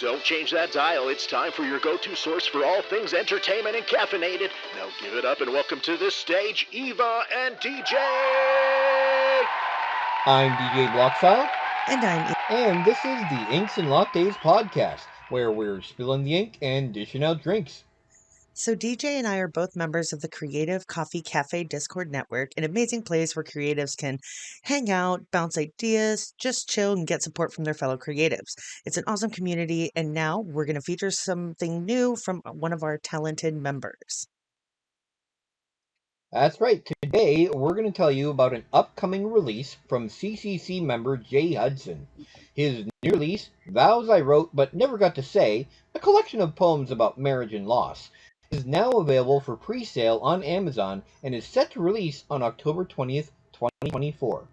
Don't change that dial. It's time for your go-to source for all things entertainment and caffeinated. Now give it up and welcome to the stage, Eva and DJ! I'm DJ Blockfile. And I'm And this is the Inks and Lattes podcast, where we're spilling the ink and dishing out drinks. So DJ and I are both members of the Creative Coffee Cafe Discord network, an amazing place where creatives can hang out, bounce ideas, just chill and get support from their fellow creatives. It's an awesome community, and now we're going to feature something new from one of our talented members. That's right. Today, we're going to tell you about an upcoming release from CCC member Jay Hudson. His new release, Vows I Wrote But Never Got to Say, a collection of poems about marriage and loss, is now available for pre-sale on Amazon and is set to release on October 20th, 2024.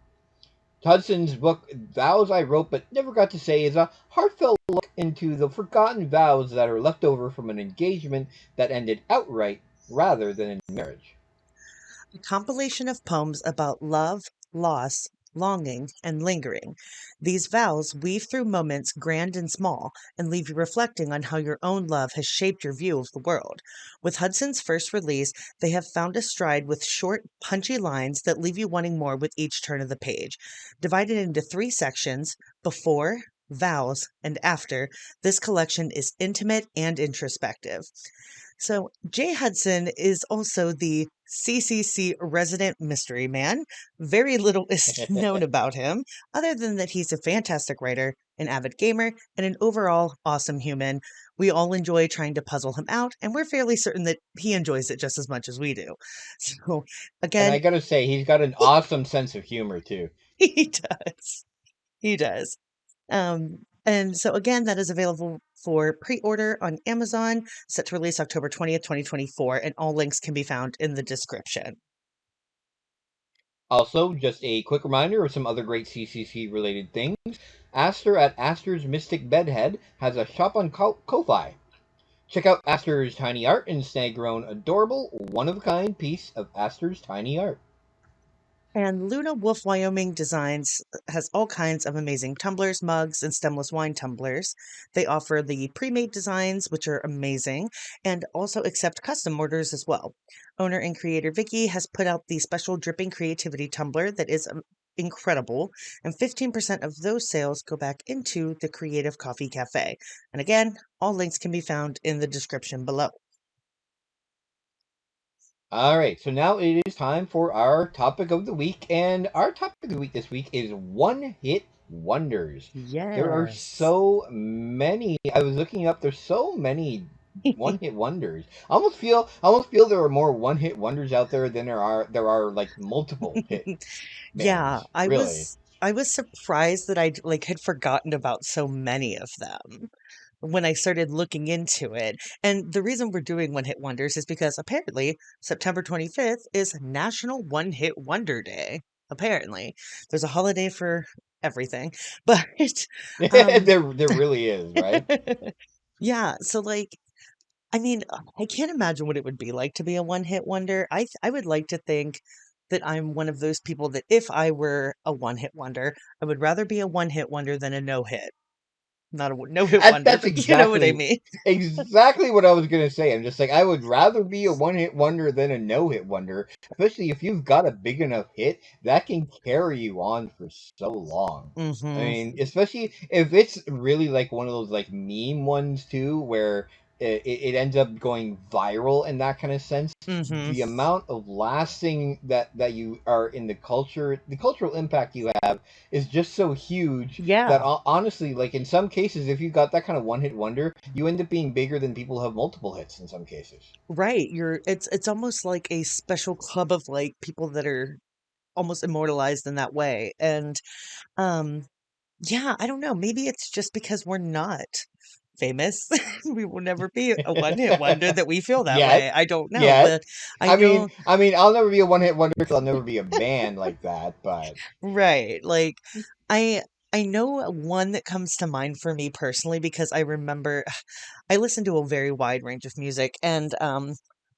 Hudson's book, Vows I Wrote But Never Got to Say, is a heartfelt look into the forgotten vows that are left over from an engagement that ended outright rather than in marriage. A compilation of poems about love, loss, longing, and lingering. These vows weave through moments grand and small and leave you reflecting on how your own love has shaped your view of the world. With Hudson's first release, they have found a stride with short, punchy lines that leave you wanting more with each turn of the page. Divided into 3 sections, before, vows, and after, this collection is intimate and introspective. So, Jay Hudson is also the CCC resident mystery man. Very little is known about him, other than that he's a fantastic writer, an avid gamer, and an overall awesome human. We all enjoy trying to puzzle him out, and we're fairly certain that he enjoys it just as much as we do. So, again, And I gotta say, he's got an awesome sense of humor, too. he does. He does. And so again, that is available for pre-order on Amazon, set to release October 20th, 2024, and all links can be found in the description. Also, just a quick reminder of some other great CCC-related things. Aster at Aster's Mystic Bedhead has a shop on Ko-Fi. Check out Aster's Tiny Art and snag your own adorable, one-of-a-kind piece of Aster's tiny art. And Luna Wolf Wyoming Designs has all kinds of amazing tumblers, mugs, and stemless wine tumblers. They offer the pre-made designs, which are amazing, and also accept custom orders as well. Owner and creator Vicky has put out the special Dripping Creativity tumbler that is incredible, and 15% of those sales go back into the Creative Coffee Cafe. And again, all links can be found in the description below. Alright, so now it is time for our topic of the week, and our topic of the week this week is one-hit wonders. Yes. There are so many. I was looking up, there's so many one-hit wonders. I almost feel there are more one-hit wonders out there than there are like multiple hit bands. Yeah, really. I was surprised that I had forgotten about so many of them when I started looking into it. And the reason we're doing One Hit Wonders is because apparently September 25th is National One Hit Wonder Day. Apparently. There's a holiday for everything. But there really is, right? yeah, so I mean, I can't imagine what it would be like to be a one-hit wonder. I would like to think that I'm one of those people that if I were a one-hit wonder, I would rather be a one-hit wonder than a no-hit. Not a no-hit wonder, That's but you know what I exactly mean. exactly what I was gonna say. I'm just like, I would rather be a one-hit wonder than a no-hit wonder, especially if you've got a big enough hit that can carry you on for so long. I Mm-hmm. mean, especially if it's really like one of those like meme ones too, where it ends up going viral in that kind of sense. Mm-hmm. The amount of lasting that you are in the cultural impact you have is just so huge that Yeah, honestly, like in some cases, if you got that kind of one hit wonder, you end up being bigger than people who have multiple hits in some cases. right. It's almost like a special club of people that are almost immortalized in that way. And yeah, I don't know. Maybe it's just because we're not famous. We will never be a one-hit wonder that we feel that Yet, way. I don't know, yet. but I know, I mean, I'll never be a one hit wonder because I'll never be a band like that. But right. I I know one that comes to mind for me personally because I remember I listen to a very wide range of music and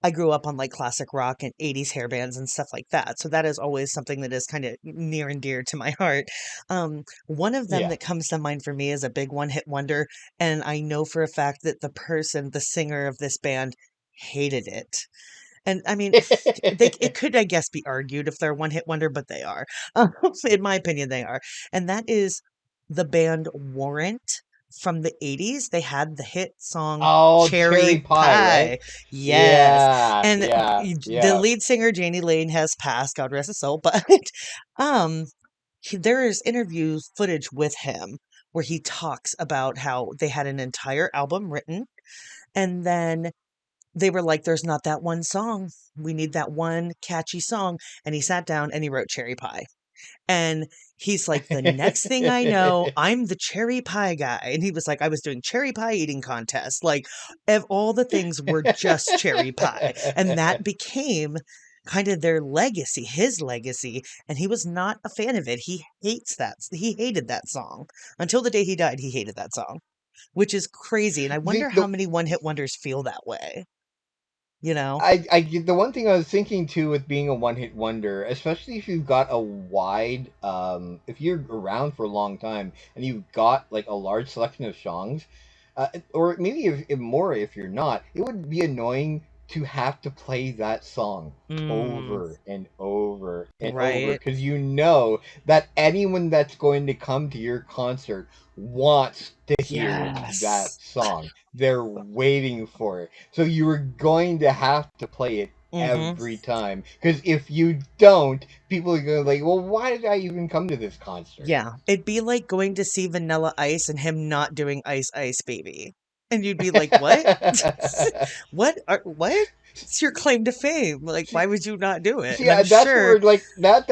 I grew up on like classic rock and 80s hair bands and stuff like that. So that is always something that is kind of near and dear to my heart. One of them Yeah. that comes to mind for me is a big one hit wonder. And I know for a fact that the singer of this band hated it. And I mean, it could, I guess, be argued if they're one hit wonder, but they are. In my opinion, they are. And that is the band Warrant from the 80s. They had the hit song Oh, cherry Cherry pie, right? Pie. Yes. Yeah, And yeah, the yeah. lead singer, Janie Lane, has passed, God rest his soul. But um, there is interview footage with him where he talks about how they had an entire album written. And then they were like, there's not that one song. We need that one catchy song. And he sat down and he wrote Cherry Pie. And he's like, the next thing I know, I'm the cherry pie guy. And he was like, I was doing cherry pie eating contests. Like, all the things were just cherry pie. And that became kind of their legacy, his legacy. And he was not a fan of it. He hates that. He hated that song. Until the day he died, he hated that song, which is crazy. And I the, wonder how the many one hit wonders feel that way, you know? the one thing I was thinking too with being a one hit wonder, especially if you've got a wide, if you're around for a long time and you've got like a large selection of songs, or maybe if more if you're not, it would be annoying to have to play that song Mm, over and over and over right. because you know that anyone that's going to come to your concert wants to hear that Yes. song. They're waiting for it. So you are going to have to play it Hmm. every time. Because if you don't, people are going to like, well, why did I even come to this concert? Yeah, it'd be like going to see Vanilla Ice and him not doing Ice Ice Baby. And you'd be like, "What? What? It's your claim to fame. Like, see, why would you not do it?" see, And I'm that's sure where like it's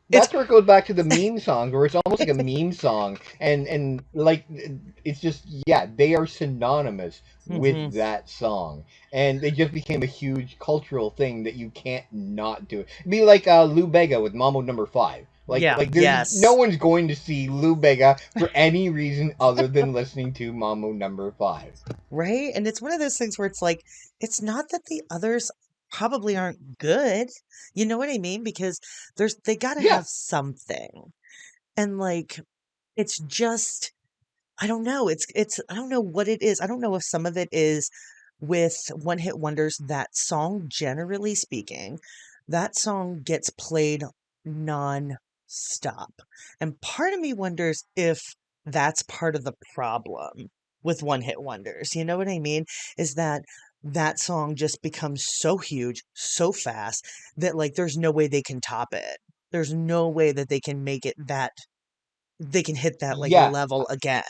that's where it goes back to the meme song, where it's almost like a meme song, and like it's just yeah, they are synonymous hmm with that song, and they just became a huge cultural thing that you can't not do. It'd be like Lou Bega with Mambo Number 5. Yeah, Like there's no yes. one's going to see Lou Bega for any reason other than listening to Mambo Number 5. Right? And it's one of those things where it's like, it's not that the others probably aren't good. You know what I mean? Because they got to Yeah, have something. And like, it's just I don't know. It's I don't know what it is. I don't know if some of it is with one hit wonders, that song, generally speaking, that song gets played non-stop. And part of me wonders if that's part of the problem with one hit wonders. You know what I mean? Is that that song just becomes so huge, so fast that like there's no way they can top it. There's no way that they can make it that they can hit that like yeah. level again.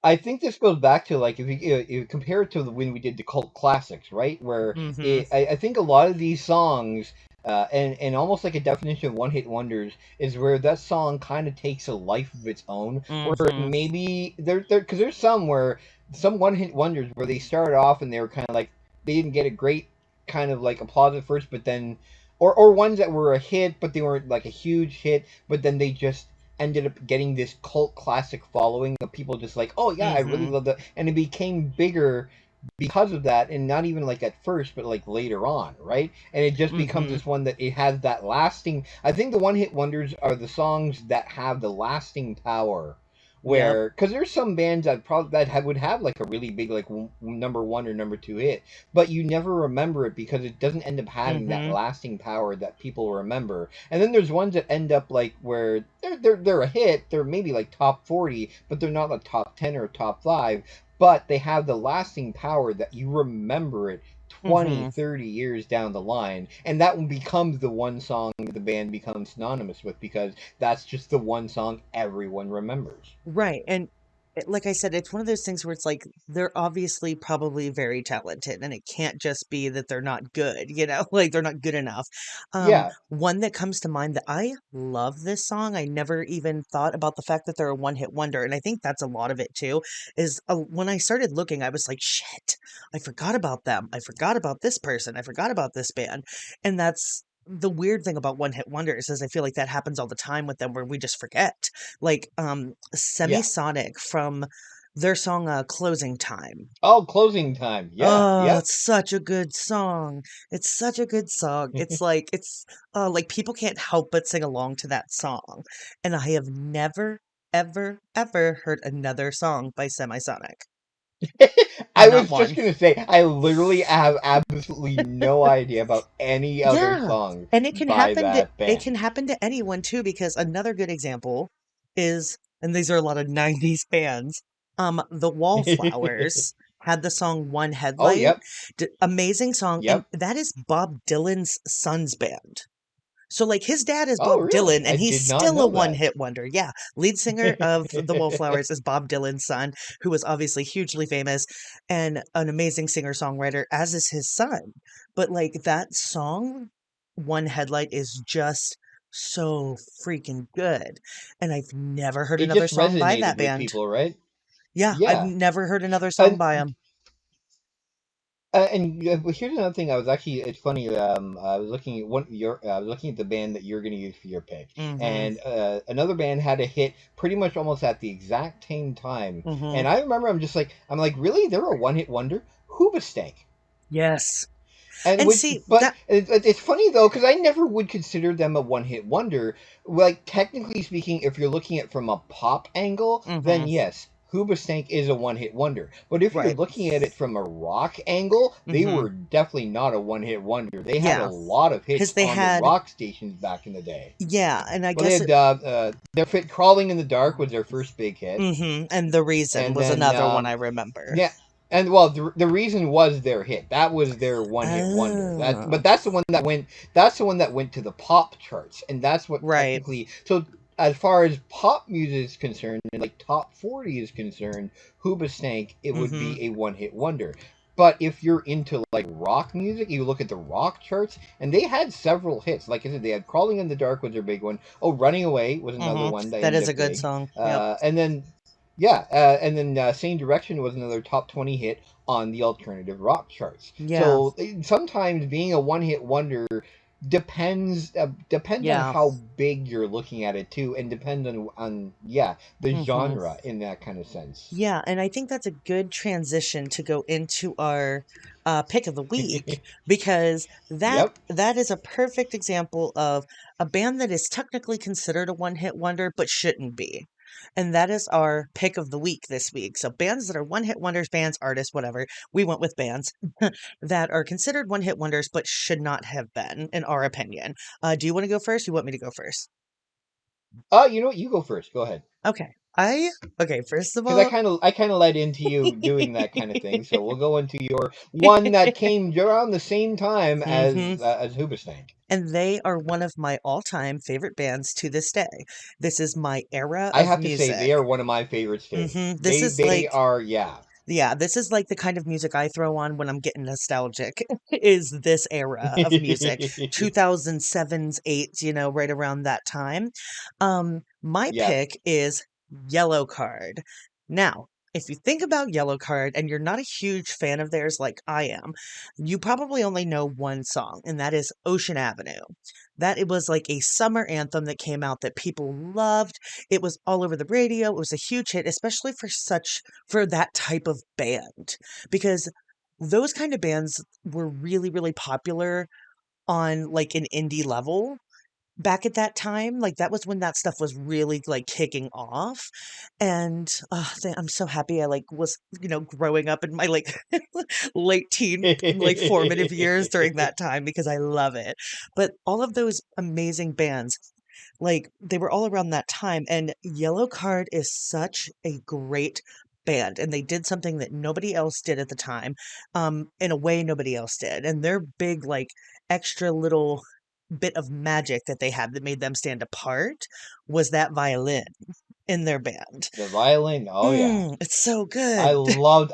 I think this goes back to like if you compare it to when we did the cult classics, right? Where Mhm. I think a lot of these songs, and almost like a definition of one hit wonders, is where that song kind of takes a life of its own. Where Mhm. maybe there because there's some where some one hit wonders where they started off and they were kind of like they didn't get a great kind of like applause at first, but then or ones that were a hit but they weren't like a huge hit, but then they just ended up getting this cult classic following of people just like, oh yeah, I really Mhm. love that, and it became bigger because of that, and not even like at first, but like later on, right? And it just becomes Mhm. this one that it has that lasting. I think the one hit wonders are the songs that have the lasting power. Yep. Where, because there's some bands that probably would have like a really big like number one or number two hit, but you never remember it because it doesn't end up having that Mhm. lasting power that people remember. And then there's ones that end up like where they're a hit. They're maybe like top 40, but they're not like top 10 or top 5. But they have the lasting power that you remember it 20, Mhm. 30 years down the line, and that one becomes the one song the band becomes synonymous with because that's just the one song everyone remembers. Right. And like I said, it's one of those things where it's like they're obviously probably very talented and it can't just be that they're not good, like they're not good enough. Yeah, One that comes to mind that I love this song, I never even thought about the fact that they're a one-hit wonder, and I think that's a lot of it too, is when I started looking, I was like, shit, I forgot about them. I forgot about this person. I forgot about this band. And that's the weird thing about one hit wonders is I feel like that happens all the time with them where we just forget like yeah. Semisonic from their song Closing Time. Oh, Closing Time. Yeah, Oh, yep. it's such a good song. It's such a good song. It's like people can't help but sing along to that song. And I have never, ever, ever heard another song by Semisonic. I Not was just one. gonna say, I literally have absolutely no idea about any other Yeah. songs And by that it band. can happen to anyone too, because another good example is, and these are a lot of 90s bands, the Wallflowers had the song One Oh, Headlight. yep, Amazing song, and yep. that is Bob Dylan's son's band. So, like, his dad is Oh, Bob Dylan, really? I and he's did not still a know that. one-hit wonder. Yeah, lead singer of the Wallflowers is Bob Dylan's son, who was obviously hugely famous and an amazing singer-songwriter, as is his son. But, like, that song, One Headlight, is just so freaking good. And I've never heard It another just song by resonated that with band. people, right? Yeah, I've Yeah. never heard another song And by him. But here's another thing. I was actually, it's funny. I was looking at I was looking at the band that you're going to use for your pick, Mm-hmm. and another band had a hit pretty much almost at the exact same time. Mm-hmm. And I remember, I'm like, really? They're a one hit wonder? Hoobastank. Yes. And And which, see, but that it's funny though, because I never would consider them a one hit wonder. Like, technically speaking, if you're looking at it from a pop angle, mm-hmm. then yes, Hoobastank is a one hit wonder. But if you're Right. looking at it from a rock angle, they Mm-hmm. were definitely not a one hit wonder. They had a Yeah. lot of Because hits they on the had, rock stations back in the day. yeah, and I Well, they guess had their fit Crawling in the Dark was their first big hit, and The Reason and was then another one I remember. yeah, and well, the reason was their hit. That was their one hit wonder. Oh, That's the one that went. That's the one that went to the pop charts, and that's what right. technically. So as far as pop music is concerned, and like top 40 is concerned, Hoobastank, it would Mm-hmm. be a one hit wonder. But if you're into like rock music, you look at the rock charts, and they had several hits. Like I said, they had "Crawling in the Dark" was their big one. Oh, "Running Away" was another Mm-hmm. one that That ended is a up good big. song. Yep. And then Same Direction was another top 20 hit on the alternative rock charts. Yeah. So sometimes being a one hit wonder depends on Yeah. how big you're looking at it too, and depends on the Mm-hmm. genre in that kind of sense. Yeah, and I think that's a good transition to go into our pick of the week, because Yep. that is a perfect example of a band that is technically considered a one-hit wonder but shouldn't be. And that is our pick of the week this week. So bands that are one-hit wonders, bands, artists, whatever. We went with bands that are considered one-hit wonders but should not have been, in our opinion. Do you want to go first? You want me to go first? You know what? You go first. Go ahead. Okay. Okay, first of Because all, I kind of led into you doing that kind of thing, so we'll go into your one that came around the same time hmm as Hoobastank. and they are one of my all-time favorite bands to this day. This is my era I of have to say music. they are one of my favorites too. This is They like, are, yeah. yeah, this is like the kind of music I throw on when I'm getting nostalgic. Is this era of music, 2007s, 8s, right around that time. My Yep. pick is Yellowcard. Now, if you think about Yellowcard and you're not a huge fan of theirs like I am, you probably only know one song, and that is Ocean Avenue. That it was like a summer anthem that came out that people loved. It was all over the radio. It was a huge hit, especially for that type of band, because those kind of bands were really, really popular on like an indie level back at that time. Like, that was when that stuff was really like kicking off. And I'm so happy I like was, growing up in my like late teen, like formative years during that time, because I love it. But all of those amazing bands, like, they were all around that time, and Yellowcard is such a great band, and they did something that nobody else did at the time, in a way nobody else did, and their big, like, extra little bit of magic that they had that made them stand apart was that violin in their band. The violin, oh yeah. It's so good. I love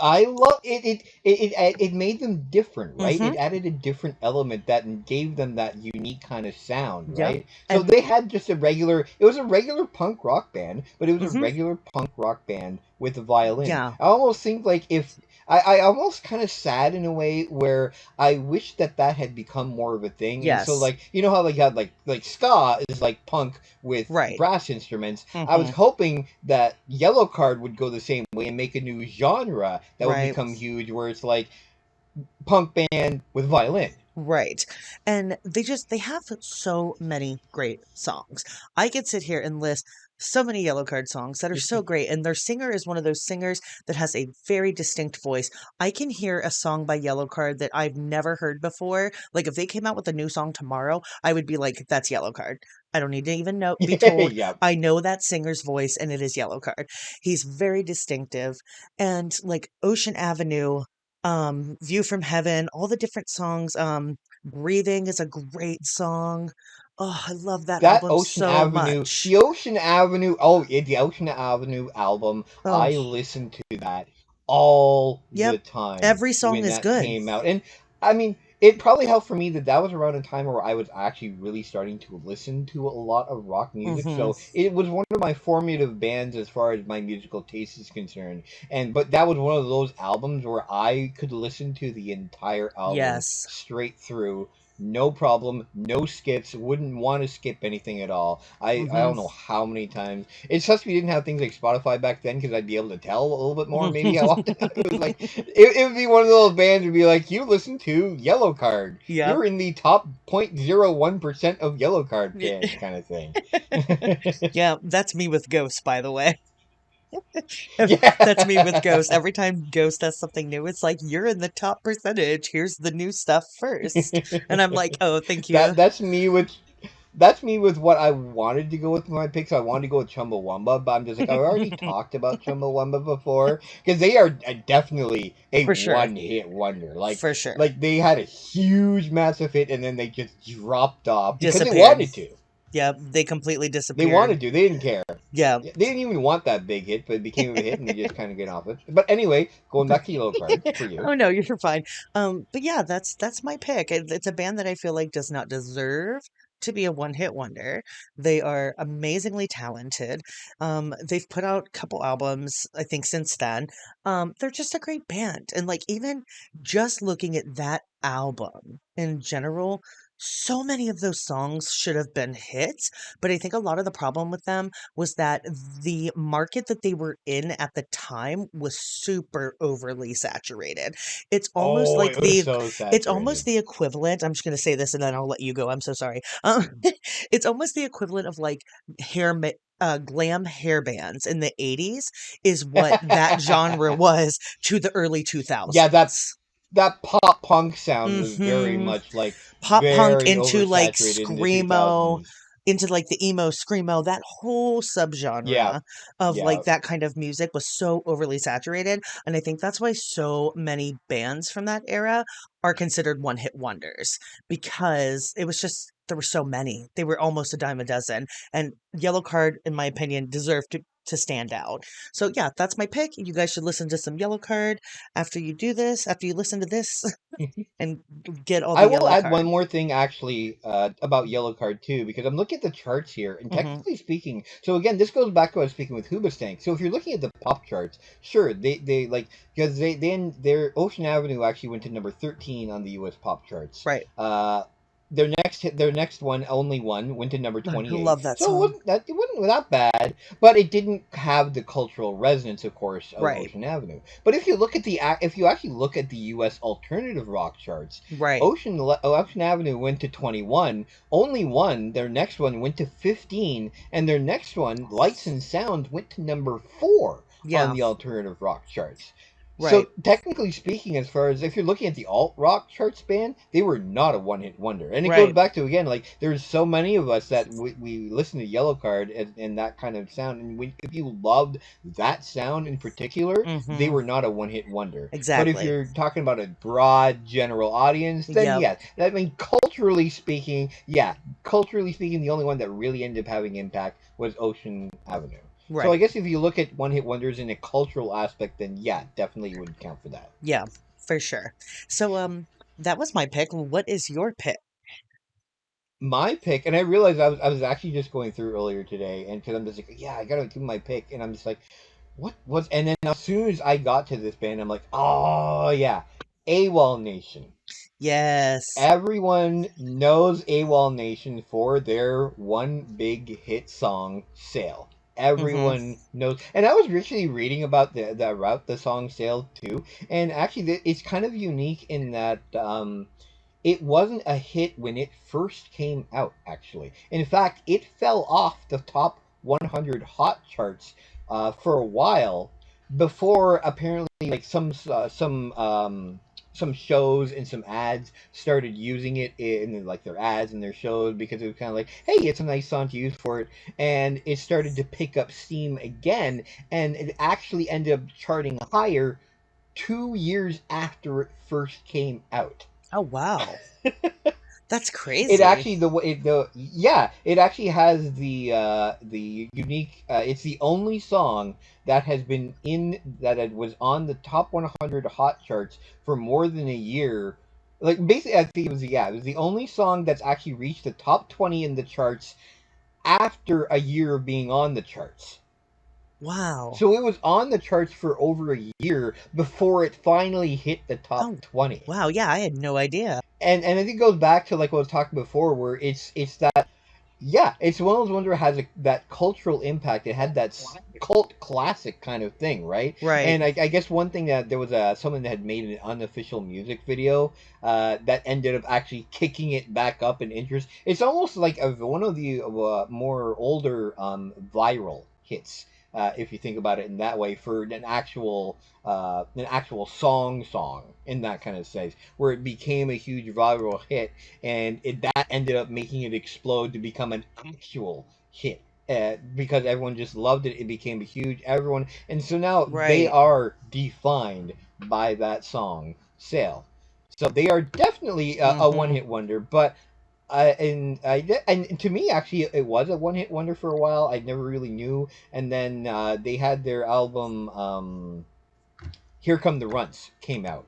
it. It made them different, right? Mhm. It added a different element that gave them that unique kind of sound, Yep. right? So And they had just it was a regular punk rock band, but it was a mhm. regular punk rock band with the violin. Yeah. I almost think like if I almost kind of sad in a way where I wish that that had become more of a thing. And so Yes. like you know how like you had like ska is like punk with Right. brass instruments. I was Mm-hmm. hoping that Yellowcard would go the same way and make a new genre that would Right. become huge, where it's like punk band with violin. Right. And they have so many great songs. I could sit here and list so many Yellowcard songs that are so great. And their singer is one of those singers that has a very distinct voice. I can hear a song by Yellowcard that I've never heard before. Like if they came out with a new song tomorrow, I would be like, that's Yellowcard. I don't need to even be told. Yeah. I know that singer's voice and it is Yellowcard. He's very distinctive. And like Ocean Avenue, View from Heaven, all the different songs, Breathing is a great song. Oh, I love that That album Ocean so Avenue, much. the Ocean Avenue, oh, yeah, the Ocean Avenue album, Oh, I listened to that all yep. the time Every song when is that good. came out. And I mean, it probably helped for me that that was around a time where I was actually really starting to listen to a lot of rock music. Mm-hmm. So it was one of my formative bands as far as my musical taste is concerned. And but that was one of those albums where I could listen to the entire album Yes. straight through, no problem, no skips, wouldn't want to skip anything at all. I Mm-hmm. don't know how many times. It sucks we didn't have things like Spotify back then because I'd be able to tell a little bit more maybe how often it was like it would be one of those bands would be like, you listen to Yellowcard. Yep. You're in the top 0.01% of Yellowcard fans kind of thing. Yeah, that's me with Ghost, by the way. That's me with Ghost. Yeah. Every time Ghost does something new, it's like, you're in the top percentage. Here's the new stuff first. And I'm like, oh, thank you. That's me with what I wanted to go with my picks. I wanted to go with Chumbawamba, but I'm just like I've already talked about Chumbawamba before because they are definitely a For sure. one-hit wonder. For sure. Like they had a huge massive hit and then they just dropped off because they Disappeared. wanted to. Yeah, they completely They disappeared. wanted to. They didn't care. Yeah. They didn't even want that big hit, but it became a hit and they just kind of get off it. But anyway, going back to Yellowcard for you. Oh no, you're fine. But yeah, that's my pick. It's a band that I feel like does not deserve to be a one-hit wonder. They are amazingly talented. They've put out a couple albums, I think, since then. They're just a great band. And like even just looking at that album in general, so many of those songs should have been hits, but I think a lot of the problem with them was that the market that they were in at the time was super overly saturated. It's almost Oh, like it was the so it's almost saturated. the equivalent. I'm just going to say this and then I'll let you go. I'm so sorry. It's almost the equivalent of like glam hair bands in the 80s is what that genre was to the early Yeah, 2000s. that pop punk sound was very Mm-hmm. much like Pop punk very into like oversaturated in the screamo, 2000s. into like the emo screamo, that whole Yeah, subgenre of yeah. like that kind of music was so overly saturated. And I think that's why so many bands from that era are considered one hit wonders because it was just there were so many. They were almost a dime a dozen. And Yellowcard, in my opinion, deserved to stand out. So yeah, that's my pick. You guys should listen to some Yellowcard after you do this, after you listen to this and get all I the will add one Yellowcard. more thing actually about Yellowcard too, because I'm looking at the charts here, and Hmm. technically speaking, so again, this goes back to what I was speaking with Hoobastank. So if you're looking at the pop charts, sure, they like because they then their Ocean Avenue actually went to number 13 on the U.S. pop charts. Right. Their next one, Only One, went to number I 28. love that So song. it wasn't that bad, but it didn't have the cultural resonance, of course, of Right. Ocean Avenue. But if you look at if you actually look at the U.S. alternative rock charts, Right. Ocean Avenue went to 21. Only One, their next one, went to 15, and their next one, Lights and Sounds, went to number 4 on Yeah. the alternative rock charts. Right. So technically speaking, as far as if you're looking at the alt rock chart span, they were not a one hit wonder. And it goes Right. back to again, like there's so many of us that we listen to Yellowcard and that kind of sound, and if you loved that sound in particular, they Hmm. were not a one hit wonder. But if Exactly. you're talking about a broad general audience, then Yep. yes, I mean culturally speaking, the only one that really ended up having impact was Ocean Avenue. So I Right. guess if you look at one hit wonders in a cultural aspect, then yeah, definitely would count for that. Yeah, for sure. So that was my pick. What is your pick? My pick, and I realized I was actually just going through earlier today, and because I'm just like, yeah, I gotta do my pick, and I'm just like, what was, and then as soon as I got to this band, I'm like, oh yeah, AWOLNATION. Yes. Everyone knows AWOLNATION for their one big hit song, Sail. Mm-hmm. Everyone knows. And I was actually reading about the route the song sailed too. And actually, it's kind of unique in that it wasn't a hit when it first came out, actually. In fact, it fell off the top 100 hot charts for a while before apparently like some shows and some ads started using it in like their ads and their shows because it was kind of like, hey, it's a nice song to use for it, and it started to pick up steam again, and it actually ended up charting higher 2 years after it first came out. Oh, wow. That's It crazy. actually it actually has the unique. It's the only song that has been in that it was on the top 100 hot charts for more than a year. Like basically, I think it was the only song that's actually reached the top 20 in the charts after a year of being on the charts. Wow. So it was on the charts for over a year before it finally hit the top Oh, 20. wow. Yeah, I had no idea. And I think it goes back to like what I was talking before, where it's that yeah, it's one of those ones where it has that cultural impact. It had that cult classic kind of thing, right? Right. And I guess one thing that there was someone that had made an unofficial music video that ended up actually kicking it back up in interest. It's almost like one of the more older viral hits. If you think about it in that way, for an actual song in that kind of sense, where it became a huge viral hit, and that ended up making it explode to become an actual hit. Because everyone just loved it, it became a huge everyone, and so now they Right. are defined by that song, "Sail." So they are definitely a Mm-hmm. one-hit wonder. But and to me, actually, it was a one-hit wonder for a while. I never really knew, and then they had their album, "Here Come the Runts" came out,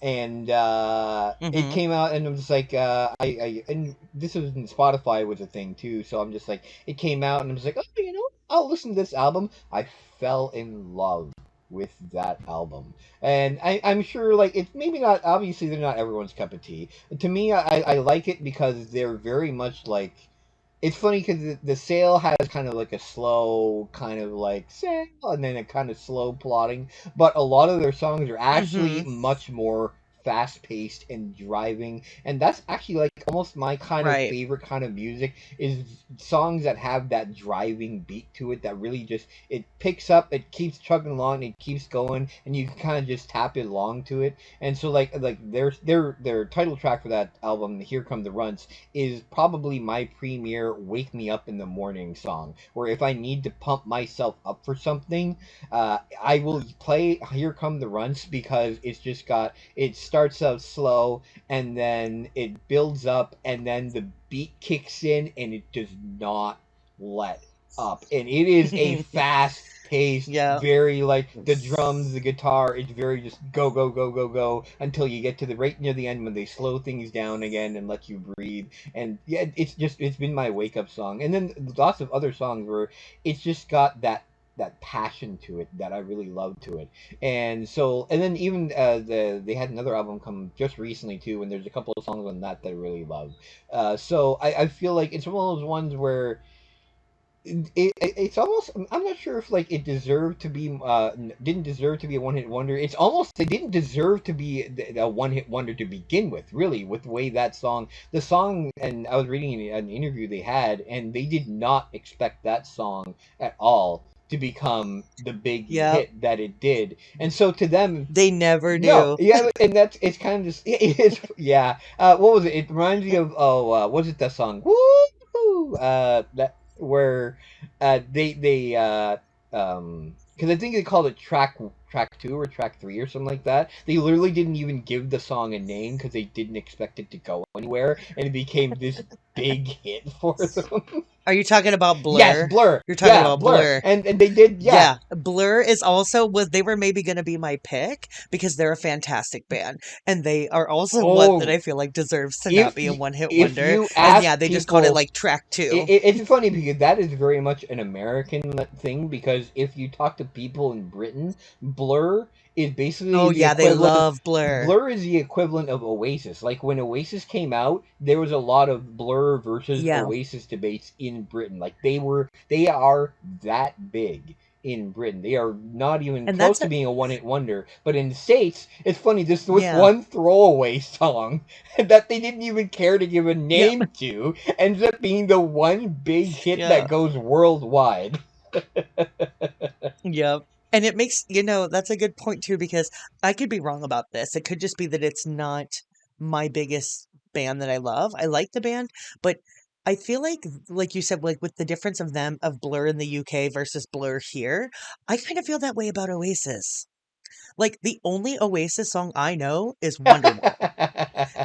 and it Mm-hmm. came out, and I'm just like, and this was in Spotify was a thing too, so I'm just like, it came out, and I'm just like, oh, I'll listen to this album. I fell in love with that album, and I'm sure like it's maybe not, obviously they're not everyone's cup of tea. To me, I like it because they're very much like, it's funny because the sale has kind of like a slow kind of like sale, and then a kind of slow plotting, but a lot of their songs are actually Mm-hmm. much more fast paced and driving, and that's actually like almost my kind of Right. favorite kind of music, is songs that have that driving beat to it that really just, it picks up, it keeps chugging along, it keeps going, and you can kind of just tap it along to it. And so like their title track for that album, "Here Come the Runts," is probably my premier wake me up in the morning song, where if I need to pump myself up for something, I will play "Here Come the Runts," because it's just got, it starts out slow, and then it builds up, and then the beat kicks in, and it does not let up, and it is a fast paced, Yeah. very like the drums, the guitar, it's very just go go go go go until you get to the right near the end when they slow things down again and let you breathe. And yeah, it's been my wake up song. And then lots of other songs where it's just got that passion to it that I really love to it. And so, and then even they had another album come just recently too, and there's a couple of songs on that I really love. So I feel like it's one of those ones where it's almost, I'm not sure if like it deserved to be didn't deserve to be a one hit wonder. It's almost, they didn't deserve to be a one hit wonder to begin with, really, with the way that song, and I was reading an interview they had, and they did not expect that song at all to become the big Yep. hit that it did. And so to them, They never no, do. yeah, and that's, it's kind of just, it is, yeah. What was it? It reminds me of, was it that song? Woo! That where they because I think they called it track two or track three or something like that. They literally didn't even give the song a name because they didn't expect it to go anywhere, and it became this big hit for them. Are you talking about Yes, Blur? Blur. You're talking Yeah, about Blur. Blur. And they did, yeah. Yeah, Blur is also they were maybe going to be my pick because they're a fantastic band and they are also one that Oh, I feel like deserves to not if be a one-hit if wonder. you And ask yeah, they just called it people, like track 2. it's funny because that is very much an American thing. Because if you talk to people in Britain, Blur is basically Oh the yeah, they equivalent. love Blur. Blur is the equivalent of Oasis. Like when Oasis came out, there was a lot of Blur versus Yeah. Oasis debates in Britain. Like they are that big in Britain. They are not even And close that's to being a one hit wonder. But in the States, it's funny. This was yeah. one throwaway song that they didn't even care to give a Yeah. name to ends up being the one big hit Yeah. that goes worldwide. Yep. And it makes, that's a good point too, because I could be wrong about this. It could just be that it's not my biggest band that I love. I like the band, but I feel like you said, like with the difference of Blur in the UK versus Blur here, I kind of feel that way about Oasis. Like the only Oasis song I know is Wonderwall,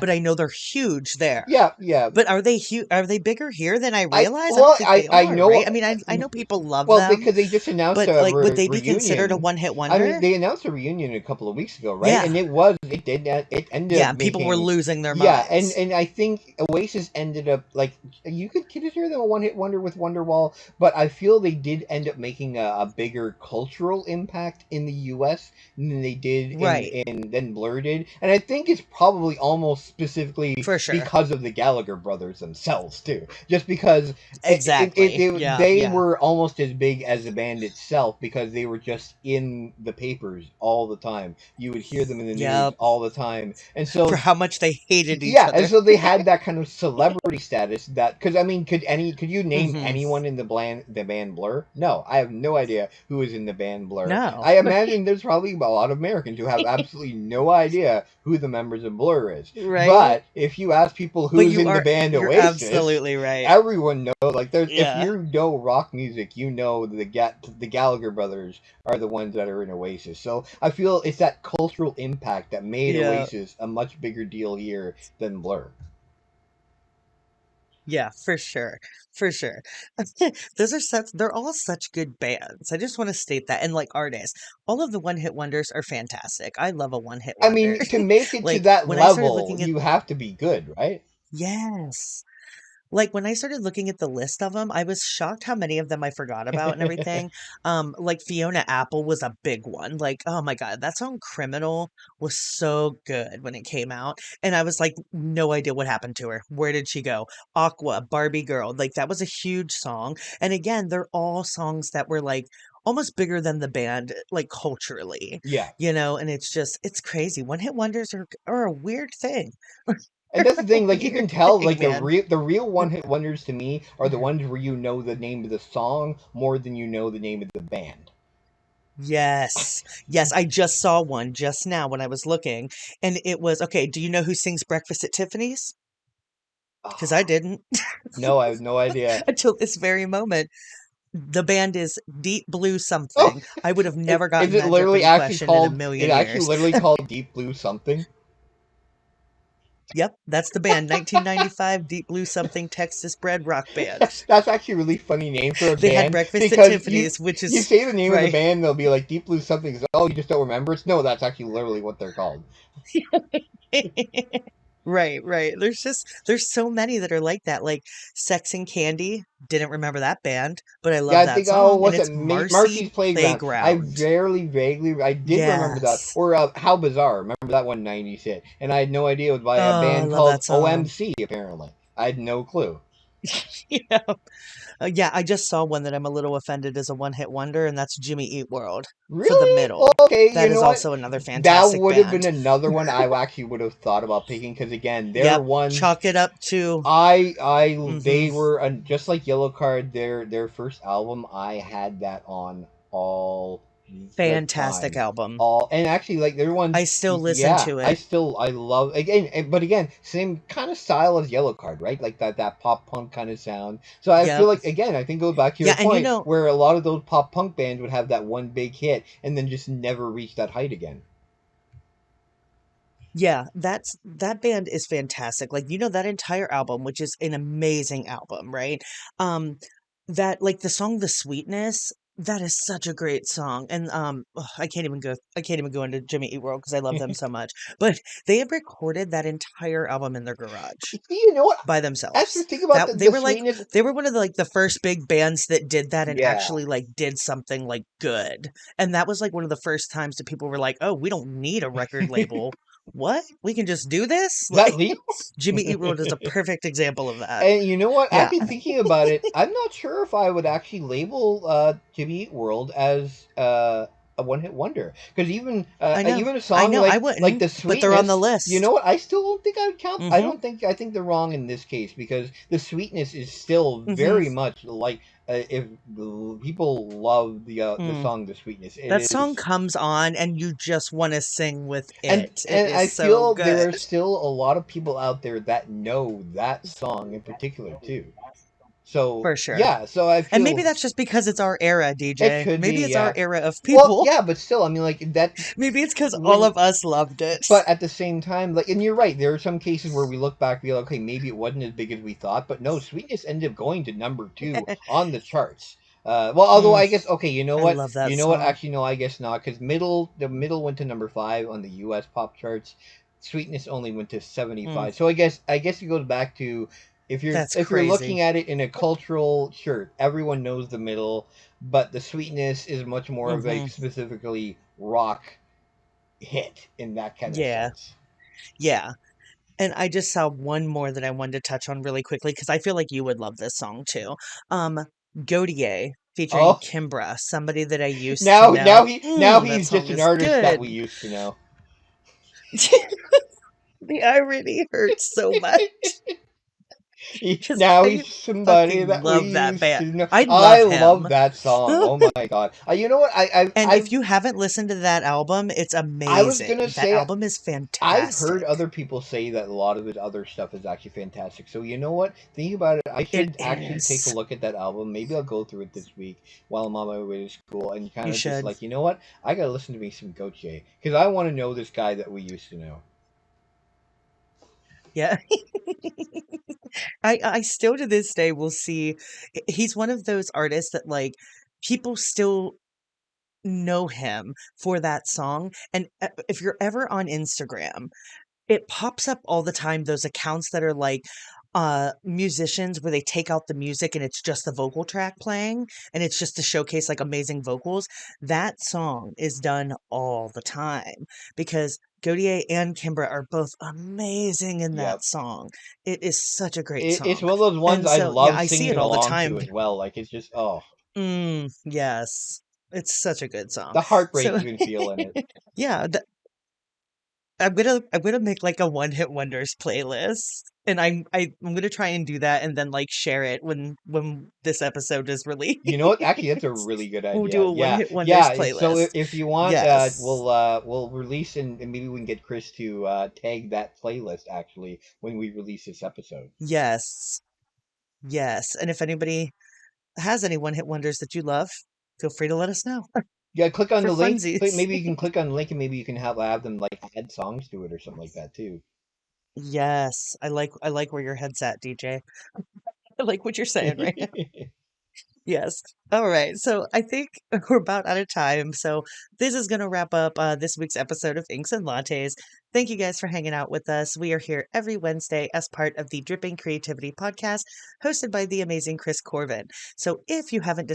but I know they're huge there. Yeah, yeah. But are they huge? Are they bigger here than I I realize? I don't well, think they I are, know. right? I mean, I know people love Well, them, because they just announced but a like, would they be considered a reunion. one-hit I mean, wonder? they announced a reunion a couple of weeks ago, right? Yeah, And it ended yeah. up People were making. losing their Yeah, minds. and I think Oasis ended up like you could consider them a one hit wonder with Wonderwall, but I feel they did end up making a bigger cultural impact in the U.S. than they did Right, than Blur did, and I think it's probably almost specifically for sure. because of the Gallagher brothers themselves too, just because Exactly. Yeah, they yeah. were almost as big as the band itself because they were just in the papers all the time. You would hear them in the news Yep. all the time, and For so how much they hated each yeah, and other. so they had that kind of celebrity status that because I mean, could you name Hmm. anyone in the band Blur? No, I have no idea who is in the band Blur. No. I imagine there's probably a lot of Americans who have absolutely no idea who the members of Blur is. Right? But if you ask people But who's in the band you're Oasis, absolutely right. everyone knows. Like, there's if Yeah. you know rock music, you know the Gallagher brothers are the ones that are in Oasis. So I feel it's that cultural impact that made Yeah. Oasis a much bigger deal here than Blur. Yeah, for sure. For sure. They're all such good bands. I just want to state that. And like artists, all of the one-hit wonders are fantastic. I love a one-hit I wonder. mean, to make it to Like that when I started level, looking at you have to be good, right? yes. Like, when I started looking at the list of them, I was shocked how many of them I forgot about and everything. Like Fiona Apple was a big one. Like, oh my God, that song Criminal was so good when it came out. And I was like, no idea what happened to her. Where did she go? Aqua, Barbie Girl, like that was a huge song. And again, they're all songs that were like almost bigger than the band, like culturally, Yeah. and it's crazy. One hit wonders are a weird thing. And that's the thing, like you can Weird tell, thing, like man. the real one hit wonders to me are the ones where you know the name of the song more than you know the name of the band. Yes. Yes, I just saw one just now when I was looking, and it was okay, do you know who sings Breakfast at Tiffany's? Because I Oh, didn't no, I have no idea. until this very moment. The band is Deep Blue Oh, something. I would have never is gotten it that literally Jeopardy actually question in a called? It million actually years. literally called Deep Blue something. Yep, that's the band. 1995 Deep Blue something Texas bred rock band. That's actually a really funny name for a They had band Breakfast at because Tiffany's, which you is say the name of the right. band, they'll be like Deep Blue something. Oh, you just don't remember it? No, that's actually literally what they're called. Right, right. There's so many that are like that. Like Sex and Candy. Didn't remember that band, but I Yeah, love I that think song, and what's it? it's Marcy Marcy's Playground. I Playground. vaguely I did remember that. Yes. Or How Bizarre. Remember that one '90s hit? And I had no idea it was by a Oh, I band love called that song. OMC. Apparently, I had no clue. Yeah. Yeah, I just saw one that I'm a little offended as a one-hit wonder, and that's Jimmy Eat World for the Really? middle. Okay, you That know is what? also another That fantastic would have been band. another one I actually would have thought about picking because again, they're Yep. ones Chalk it up to they hmm were just like Yellowcard. Their first album, I had that on all the fantastic time. album. All and actually like their ones, I still listen yeah. to it. I love but again, same kind of style as Yellowcard, right? Like that pop punk kind of sound. So I feel Yep. like again, I think it goes back to your Yeah, and point where a lot of those pop punk bands would have that one big hit and then just never reach that height again. Yeah, that band is fantastic. Like, that entire album, which is an amazing album, right? Um, that like the song "The Sweetness," that is such a great song. And I can't even go into Jimmy Eat World because I love them so much. But they had recorded that entire album in their garage You know what? by As you themselves. think about That the sweetness, they were one of the first big bands that did that and yeah. actually like did something like good. And that was like one of the first times that people were like, "Oh, we don't need a record label. What? We can just do this?" Is that Like legal? Jimmy Eat World is a perfect example of that. And you know what? Yeah. Actually, thinking about it, I'm not sure if I would actually label Jimmy Eat World as a one-hit wonder, because I know. even a I song know. I like wouldn't, the but they're on the sweetness. You list. know what? I still don't think I would count. Mhm. I think they're wrong in this case, because the sweetness is still Mhm. very much like if people love the Mm. song "The Sweetness," That it song is. comes on and you just want to sing with And it. It and is I so feel there good. are still a lot of people out there that know that song in particular too. So For sure. yeah, so I And maybe feel that's just because it's our era, it DJ. could Maybe be, it's our yeah. era of Well, people. yeah, but still, I mean, like that Maybe it's because all when. of us loved it. But at the same time, like, and you're right. There are some cases where we look back, be like, okay, maybe it wasn't as big as we thought, but no, Sweetness ended up going to number two on the charts. Well, although Mm, I guess, okay, you know I what, love that song. actually, no, I guess not, because the middle went to number five on the U.S. pop charts. Sweetness only went to Mm, 75. So I guess it goes back to, that's if you're looking crazy. at it in a cultural, sure, everyone knows the middle, but the Sweetness is much more of a Hmm. specifically rock hit in that kind of Yeah. sense. Yeah. And I just saw one more that I wanted to touch on really quickly because I feel like you would love this song too. Um, Godier featuring Oh, Kimbra, somebody that I used to know. now That he's just song an is artist that good. we used to know. The irony hurts so much because Now I he's somebody fucking that we love that used band. to know. I I love love him. that song. Oh my god! You know what? And if you haven't listened to that album, it's I was gonna amazing. That say, album is I've heard fantastic. other people say that a lot of his other stuff is actually fantastic. So you know what? Thinking about it, I It should actually take a is. look at that album. Maybe I'll go through it this week while I'm on my way to school, and kind You of just should. like, you know what? I gotta listen to me some Gautier, because I want to know this guy that we used to know. Yeah. I still to this day will see he's one of those artists that like people still know him for that song. And if you're ever on Instagram, it pops up all the time, those accounts that are like musicians where they take out the music and it's just the vocal track playing and it's just to showcase like amazing vocals. That song is done all the time because Godier and Kimbra are both amazing in that Yep. song. It is such a great It's song. one of those ones And I so yeah, love I see singing it all the along time. to as well. Like, it's just, oh, Yes. It's such a good song. the heartbreak So you can feel in it. yeah, I'm gonna make like a one hit wonders playlist, and I'm gonna try and do that, and then like share it when this episode is released. You know what? Actually, that's a really good We'll do idea. a one Yeah, hit wonders yeah. So playlist. if you want, Yes, we'll release, and maybe we can get Chris to tag that playlist actually when we release this episode. yes, yes. And if anybody has any one hit wonders that you love, feel free to let us know Yeah, click on for the link. funsies. Maybe you can click on the link, and maybe you can have them like add songs to it or something like that too. Yes, I like where your head's at, DJ. I like what you're saying right now. Yes. All right. So I think we're about out of time. So this is going to wrap up this week's episode of Inks and Lattes. Thank you guys for hanging out with us. We are here every Wednesday as part of the Dripping Creativity podcast, hosted by the amazing Chris Corvin. So if you haven't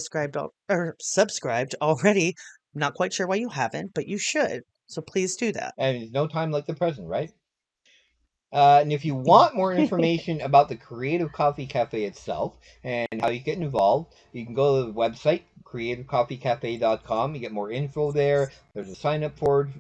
or subscribed already, not quite sure why you haven't, but you should. So please do that. And there's no time like the present, right? And if you want more information about the Creative Coffee Cafe itself and how you get involved, you can go to the website, creativecoffeecafe.com. You get more info there. There's a sign up form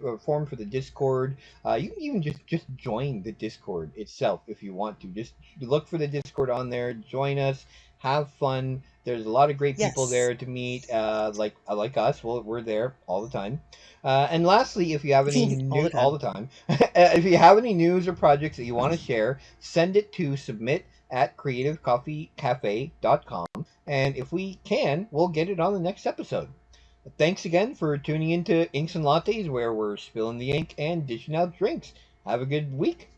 for the Discord. You can even just join the Discord itself if you want to. Just look for the Discord on there, join us, have fun. There's a lot of great people Yes. there to meet, like us. Well, we're there all the time. And lastly, if you have any All new the all time. the time, if you have any news or projects that you want to share, send it to submit at creativecoffeecafe.com. And if we can, we'll get it on the next episode. Thanks again for tuning into Inks and Lattes, where we're spilling the ink and dishing out drinks. Have a good week.